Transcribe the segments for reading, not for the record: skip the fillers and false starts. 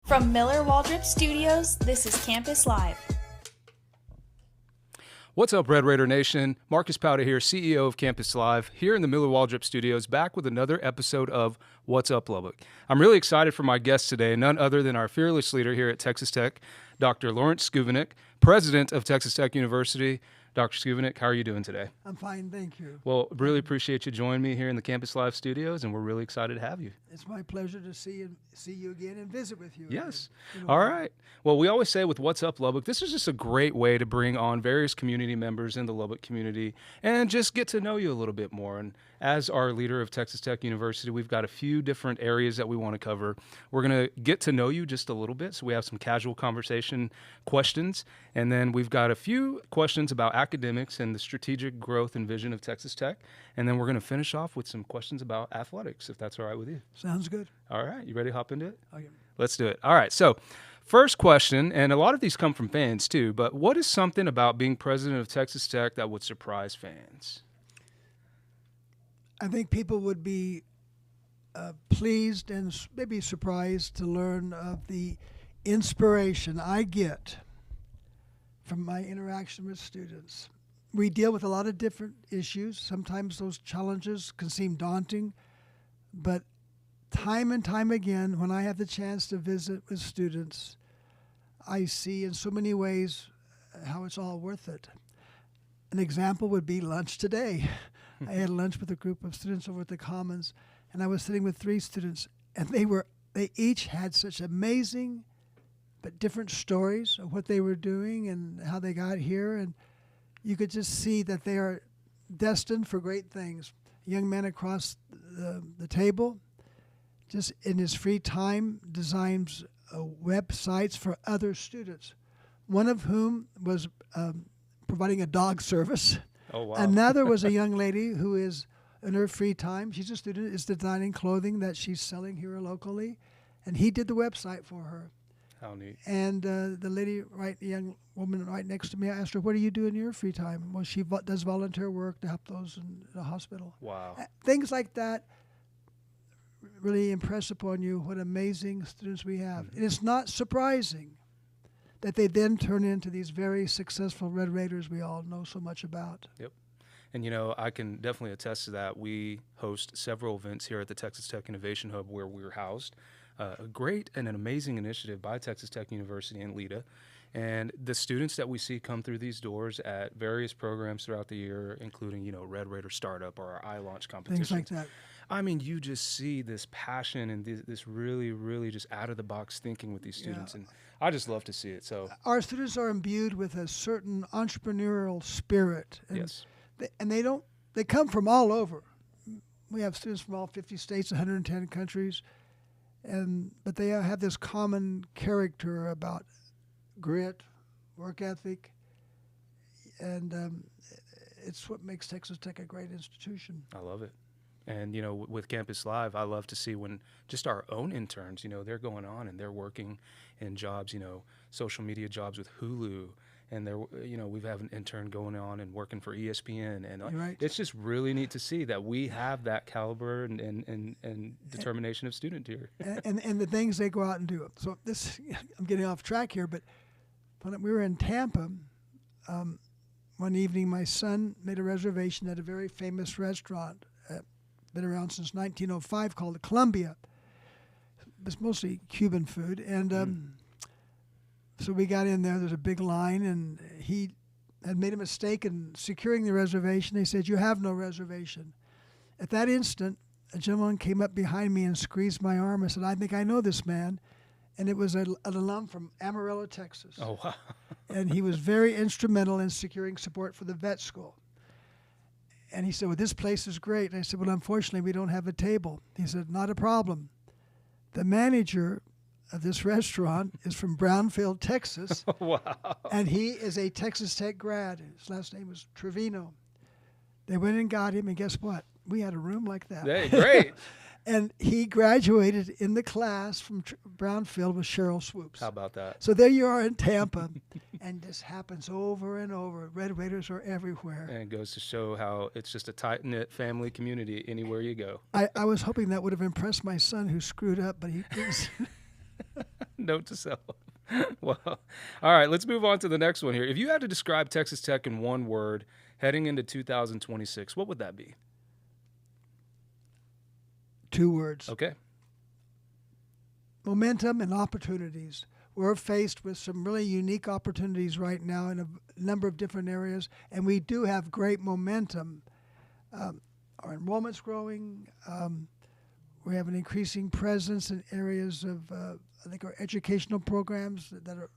From Miller Waldrop Studios, this is Campus Live. What's up, Red Raider Nation? Marcus Powder here, CEO of Campus Live, here in the Miller Waldrop Studios, back with another episode of What's Up, Lubbock. I'm really excited for my guest today, none other than our fearless leader here at Texas Tech, Dr. Lawrence Schovanec, president of Texas Tech University. Dr. Schovanec, how are you doing today? I'm fine, thank you. Well, really appreciate you joining me here in the Campus Live studios, and we're really excited to have you. It's my pleasure to see you again and visit with you. Yes. again. All right. Well, we always say with What's Up Lubbock, this is just a great way to bring on various community members in the Lubbock community and just get to know you a little bit more. And as our leader of Texas Tech University, we've got a few different areas that we want to cover. We're going to get to know you just a little bit. So we have some casual conversation questions, and then we've got a few questions about academics and the strategic growth and vision of Texas Tech. And then we're going to finish off with some questions about athletics, if that's all right with you. Sounds good. All right. You ready to hop into it? Okay. Let's do it. All right. So first question, and a lot of these come from fans too, but what is something about being president of Texas Tech that would surprise fans? I think people would be pleased and maybe surprised to learn of the inspiration I get from my interaction with students. We deal with a lot of different issues. Sometimes those challenges can seem daunting, but time and time again, when I have the chance to visit with students, I see in so many ways how it's all worth it. An example would be lunch today. I had lunch with a group of students over at the Commons, and I was sitting with 3 students, and they each had such amazing but different stories of what they were doing and how they got here, and you could just see that they are destined for great things. A young man across the table, just in his free time, designs websites for other students, one of whom was providing a dog service. Oh, wow. Another was a young lady who is, in her free time, she's a student, is designing clothing that she's selling here locally, and he did the website for her. How neat. And the young woman right next to me, I asked her, what do you do in your free time? Well, she does volunteer work to help those in the hospital. Wow. Things like that really impress upon you what amazing students we have. Mm-hmm. And it's not surprising that they then turn into these very successful Red Raiders we all know so much about. Yep. And, I can definitely attest to that. We host several events here at the Texas Tech Innovation Hub where we're housed. A great and an amazing initiative by Texas Tech University and LEDA. And the students that we see come through these doors at various programs throughout the year, including, Red Raider Startup or our iLaunch competition. Things like that. I mean, you just see this passion and this really, really just out-of-the-box thinking with these students, and I just love to see it. So our students are imbued with a certain entrepreneurial spirit. And yes. They come from all over. We have students from all 50 states, 110 countries, but they have this common character about grit, work ethic, and it's what makes Texas Tech a great institution. I love it. And, with Campus Live, I love to see when just our own interns, they're going on and they're working in jobs, social media jobs with Hulu. And we've had an intern going on and working for ESPN. And right. It's just really neat to see that we have that caliber and determination of student here. and the things they go out and do. So I'm getting off track here, but when we were in Tampa, one evening my son made a reservation at a very famous restaurant, been around since 1905, called the Columbia. It's mostly Cuban food. And so we got in there. There's a big line, and he had made a mistake in securing the reservation. They said, you have no reservation. At that instant, a gentleman came up behind me and squeezed my arm. I said, I think I know this man. And it was an alum from Amarillo, Texas. Oh, wow. And he was very instrumental in securing support for the vet school. And he said, well, this place is great. And I said, well, unfortunately, we don't have a table. He said, not a problem. The manager of this restaurant is from Brownfield, Texas. Wow. And he is a Texas Tech grad. His last name was Trevino. They went and got him, and guess what? We had a room like that. Hey, great. And he graduated in the class from Brownfield with Cheryl Swoops. How about that? So there you are in Tampa, and this happens over and over. Red Raiders are everywhere. And it goes to show how it's just a tight-knit family community anywhere you go. I was hoping that would have impressed my son who screwed up, but he was. Note to self. Well, all right, let's move on to the next one here. If you had to describe Texas Tech in one word heading into 2026, what would that be? 2 words. Okay. Momentum and opportunities. We're faced with some really unique opportunities right now in a number of different areas, and we do have great momentum. Our enrollment's growing. We have an increasing presence in areas of, I think, our educational programs that are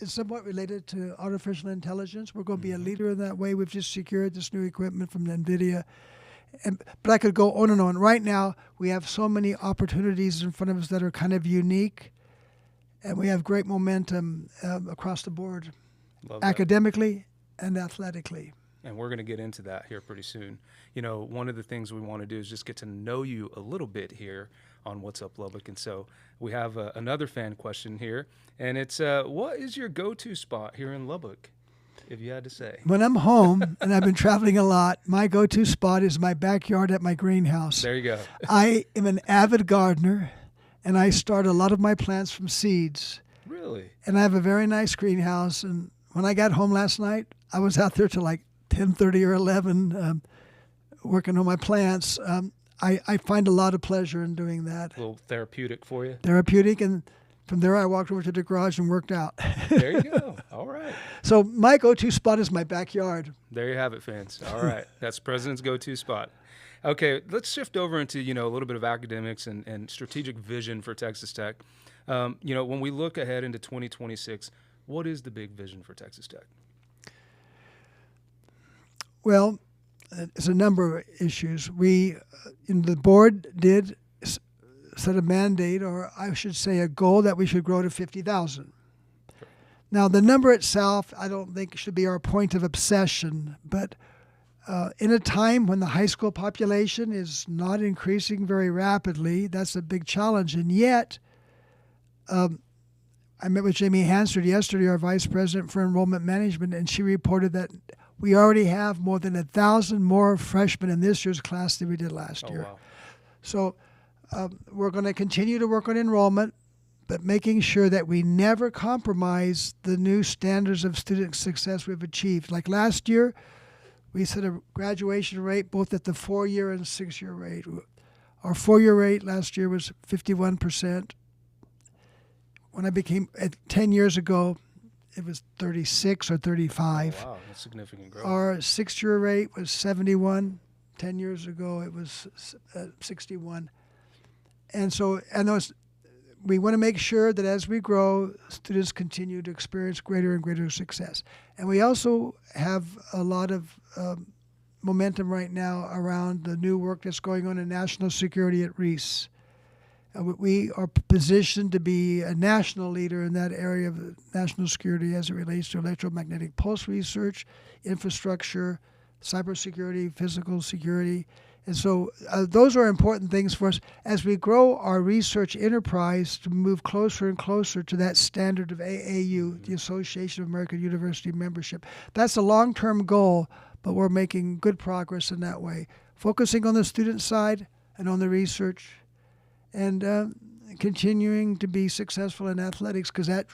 somewhat related to artificial intelligence. We're going to be a leader in that way. We've just secured this new equipment from NVIDIA. But I could go on and on. Right now, we have so many opportunities in front of us that are kind of unique, and we have great momentum across the board, academically and athletically. And we're going to get into that here pretty soon. You know, one of the things we want to do is just get to know you a little bit here on What's Up Lubbock. And so we have another fan question here, and it's what is your go-to spot here in Lubbock, if you had to say? When I'm home, and I've been traveling a lot, my go-to spot is my backyard at my greenhouse. There you go. I am an avid gardener, and I start a lot of my plants from seeds. Really? And I have a very nice greenhouse. And when I got home last night, I was out there till like 10:30 or 11 working on my plants. I find a lot of pleasure in doing that. A little therapeutic for you? Therapeutic. And from there, I walked over to the garage and worked out. There you go. All right. So my go-to spot is my backyard. There you have it, fans. All right. That's President's go-to spot. Okay, let's shift over into, a little bit of academics and strategic vision for Texas Tech. When we look ahead into 2026, what is the big vision for Texas Tech? Well, it's a number of issues. The board did set a mandate, or I should say a goal, that we should grow to 50,000. Now, the number itself, I don't think should be our point of obsession, but in a time when the high school population is not increasing very rapidly, that's a big challenge. And yet, I met with Jamie Hansard yesterday, our vice president for enrollment management, and she reported that we already have more than 1,000 more freshmen in this year's class than we did last year. Wow. So we're going to continue to work on enrollment, but making sure that we never compromise the new standards of student success we've achieved. Like last year, we set a graduation rate both at the 4-year and 6-year rate. Our 4-year rate last year was 51%. When I became 10 years ago, it was 36 or 35. Oh, wow, that's significant growth. Our 6-year rate was 71. 10 years ago, it was 61. And so, we want to make sure that as we grow, students continue to experience greater and greater success. And we also have a lot of momentum right now around the new work that's going on in national security at Reese. We are positioned to be a national leader in that area of national security as it relates to electromagnetic pulse research, infrastructure, cybersecurity, physical security. And so those are important things for us as we grow our research enterprise to move closer and closer to that standard of AAU, the Association of American University membership. That's a long-term goal, but we're making good progress in that way, focusing on the student side and on the research, and continuing to be successful in athletics, because that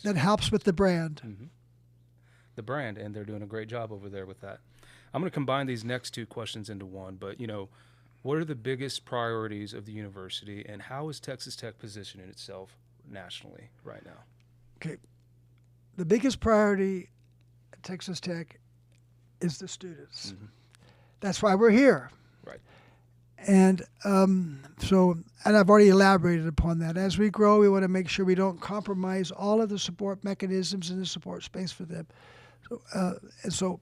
that helps with the brand. Mm-hmm. The brand, and they're doing a great job over there with that. I'm going to combine these next two questions into one, but what are the biggest priorities of the university, and how is Texas Tech positioning itself nationally right now? Okay, the biggest priority at Texas Tech is the students. Mm-hmm. That's why we're here. Right. And and I've already elaborated upon that. As we grow, we want to make sure we don't compromise all of the support mechanisms in the support space for them. So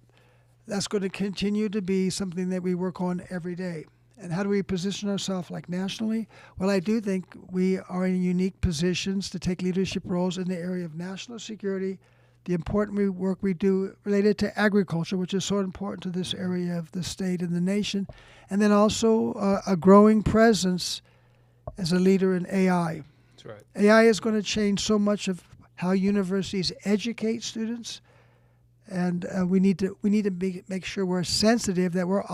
that's going to continue to be something that we work on every day. And how do we position ourselves nationally? Well, I do think we are in unique positions to take leadership roles in the area of national security, the important work we do related to agriculture, which is so important to this area of the state and the nation, and then also a growing presence as a leader in AI. That's right. AI is going to change so much of how universities educate students, and we need to make sure we're sensitive, that we're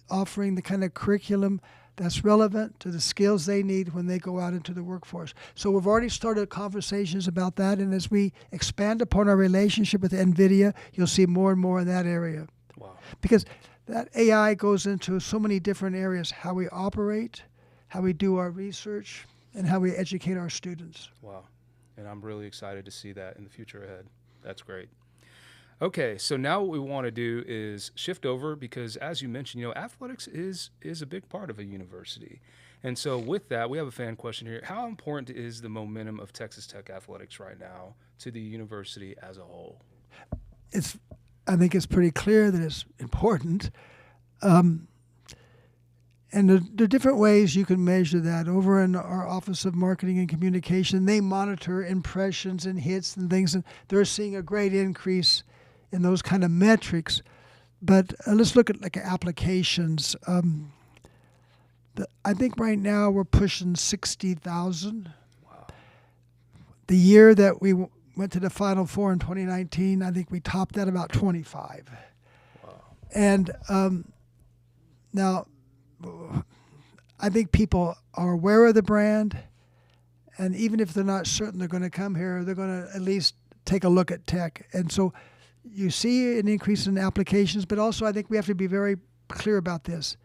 offering the kind of curriculum that's relevant to the skills they need when they go out into the workforce. So we've already started conversations about that, and as we expand upon our relationship with NVIDIA, you'll see more and more in that area. Wow. Because that AI goes into so many different areas, how we operate, how we do our research, and how we educate our students. Wow. And I'm really excited to see that in the future ahead. That's great. Okay, so now what we want to do is shift over because, as you mentioned, athletics is a big part of a university. And so with that, we have a fan question here. How important is the momentum of Texas Tech athletics right now to the university as a whole? I think it's pretty clear that it's important. And there are different ways you can measure that. Over in our Office of Marketing and Communication, they monitor impressions and hits and things, and they're seeing a great increase in those kind of metrics. But let's look at like applications. I think right now we're pushing 60,000. Wow. The year that we went to the Final Four in 2019, I think we topped that about 25. Wow. And now I think people are aware of the brand, and even if they're not certain they're going to come here, they're going to at least take a look at Tech. And so you see an increase in applications, but also I think we have to be very clear about this.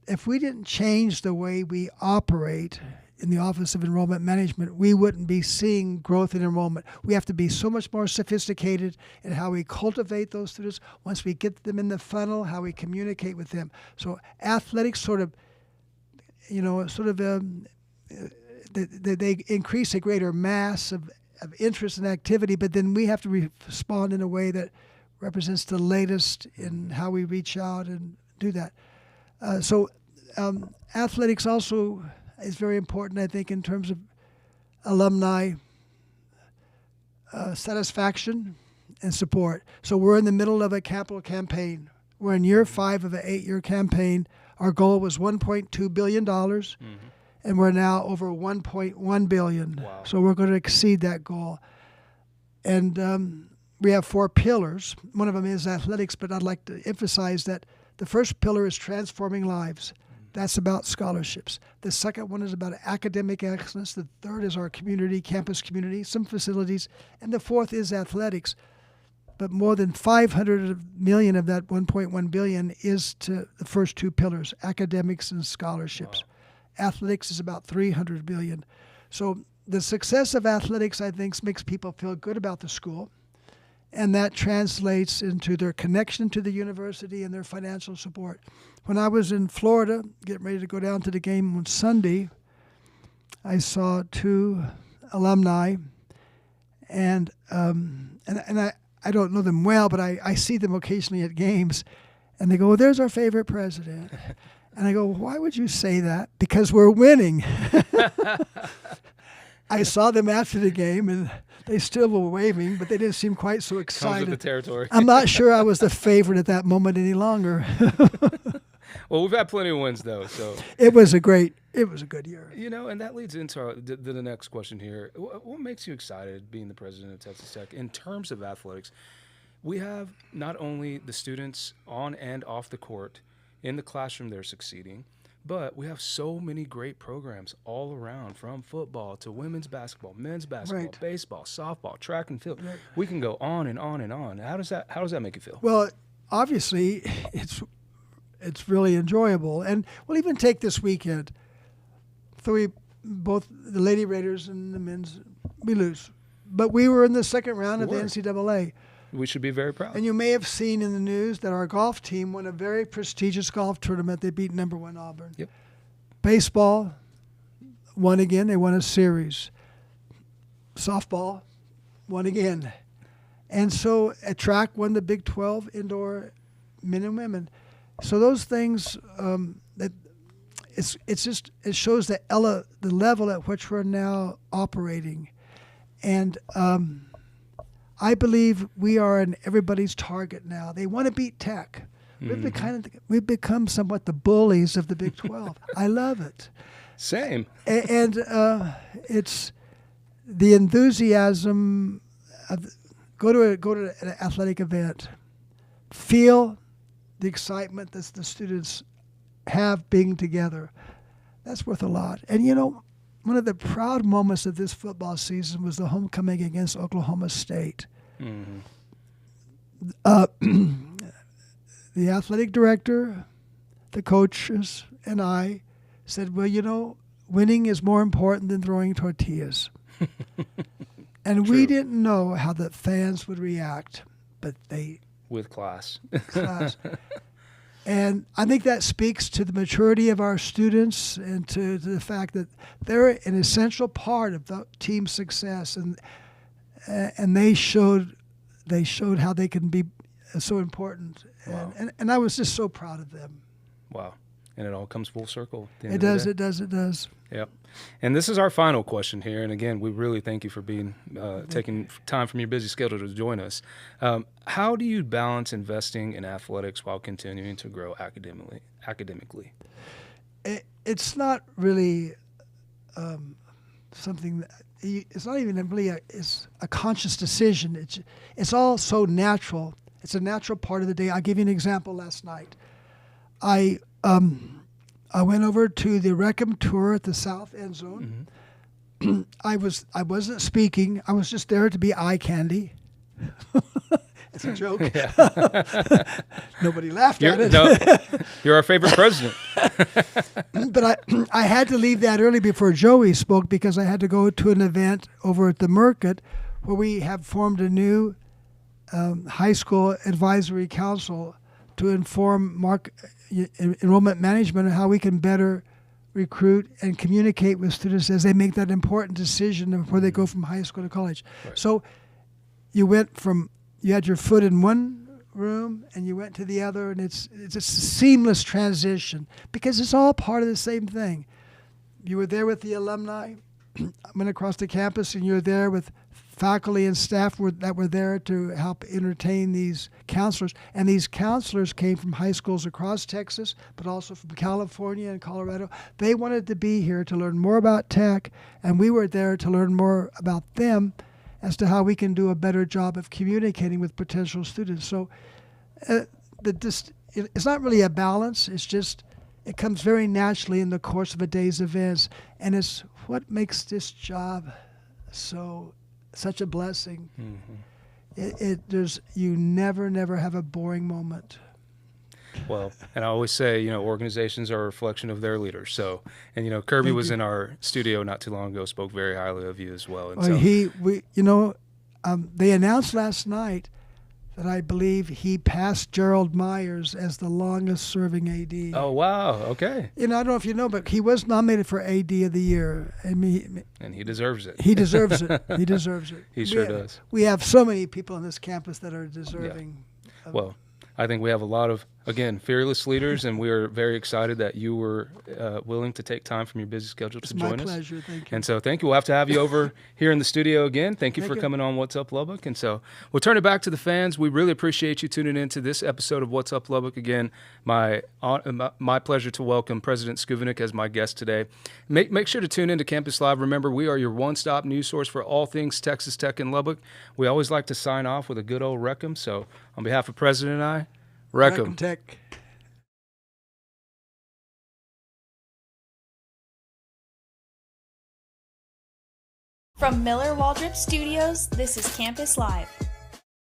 If we didn't change the way we operate in the Office of Enrollment Management, we wouldn't be seeing growth in enrollment. We have to be so much more sophisticated in how we cultivate those students. Once we get them in the funnel, how we communicate with them. So athletics they increase a greater mass of interest and activity, but then we have to respond in a way that represents the latest in how we reach out and do that. Athletics also is very important, I think, in terms of alumni satisfaction and support. So we're in the middle of a capital campaign. We're in year 5 of an 8-year campaign. Our goal was $1.2 billion, and we're now over $1.1 billion. Wow. So we're going to exceed that goal. And we have 4 pillars. One of them is athletics, but I'd like to emphasize that the first pillar is transforming lives. That's about scholarships. The second one is about academic excellence. The third is our community, campus community, some facilities. And the fourth is athletics. But more than 500 million of that 1.1 billion is to the first 2 pillars, academics and scholarships. Wow. Athletics is about 300 billion. So the success of athletics, I think, makes people feel good about the school. And that translates into their connection to the university and their financial support. When I was in Florida, getting ready to go down to the game on Sunday, I saw 2 alumni, and I don't know them well, but I see them occasionally at games, and they go, "Well, there's our favorite president." And I go, "Why would you say that?" "Because we're winning." I saw them after the game, and they still were waving, but they didn't seem quite so excited. Comes with the territory. I'm not sure I was the favorite at that moment any longer. Well, we've had plenty of wins, though. So it was a good year. And that leads into the next question here. What makes you excited being the president of Texas Tech in terms of athletics? We have not only the students on and off the court, in the classroom they're succeeding, but we have so many great programs all around, from football to women's basketball, men's basketball, right. Baseball, softball, track and field. Right. We can go on and on and on. How does that make you feel? Well, obviously, it's really enjoyable, and we'll even take this weekend. Both the Lady Raiders and the men's, we lose, but we were in the second round of the NCAA. We should be very proud. And you may have seen in the news that our golf team won a very prestigious golf tournament. They beat number 1 Auburn. Yep. Baseball won again. They won a series. Softball won again. And so a track won the Big 12 indoor men and women. So those things, it shows the level at which we're now operating. And I believe we are in everybody's target now. They want to beat Tech. We've become somewhat the bullies of the Big 12. I love it. Same. And it's the enthusiasm of go to an athletic event, feel the excitement that the students have being together. That's worth a lot. And you know, one of the proud moments of this football season was the homecoming against Oklahoma State. Mm-hmm. The athletic director, the coaches, and I said, well, you know, winning is more important than throwing tortillas. And True. we didn't know how the fans would react, but they With class. class. And I think that speaks to the maturity of our students and to the fact that they're an essential part of the team's success, and they showed how they can be so important. Wow. And I was just so proud of them. Wow. And it all comes full circle. At the end It of the does, day. it does, it does. Yep. And this is our final question here. And again, we really thank you for being taking time from your busy schedule to join us. How do you balance investing in athletics while continuing to grow academically? It's not really something that it's not even really it's a conscious decision. It's all so natural. It's a natural part of the day. I'll give you an example. Last night, I went over to the Recum tour at the South End Zone. Mm-hmm. I wasn't speaking. I was just there to be eye candy. It's a joke. Nobody laughed at it. No, you're our favorite president. But I had to leave that early before Joey spoke because I had to go to an event over at the Market where we have formed a new high school advisory council to inform enrollment management on how we can better recruit and communicate with students as they make that important decision of where they go from high school to college. Right. So you had your foot in one room and you went to the other, and it's a seamless transition because it's all part of the same thing. You were there with the alumni, went across the campus, and you were there with faculty and staff that were there to help entertain these counselors. And these counselors came from high schools across Texas, but also from California and Colorado. They wanted to be here to learn more about tech, and we were there to learn more about them as to how we can do a better job of communicating with potential students. So it's not really a balance. It's just it comes very naturally in the course of a day's events, and it's what makes this job such a blessing. Mm-hmm. You never have a boring moment. Well, and I always say, organizations are a reflection of their leaders. So, and Kirby Thank was you. in our studio not too long ago, spoke very highly of you as well. And They announced last night that I believe he passed Gerald Myers as the longest serving AD. Oh, wow. Okay. I don't know if you know, but he was nominated for AD of the Year. I mean, And he deserves it. he deserves it. He deserves it. He sure does. We have so many people on this campus that are deserving. Well, I think we have a lot of, again, fearless leaders, and we are very excited that you were willing to take time from your busy schedule to join us. It's my pleasure. Thank you. And so thank you. We'll have to have you over here in the studio again. Thank you for coming on What's Up Lubbock. And so we'll turn it back to the fans. We really appreciate you tuning in to this episode of What's Up Lubbock. Again, my pleasure to welcome President Schovanec as my guest today. Make sure to tune in to Campus Live. Remember, we are your one-stop news source for all things Texas Tech and Lubbock. We always like to sign off with a good old Recum. So on behalf of President and I, Recum. Tech. From Miller Waldrop Studios, this is Campus Live.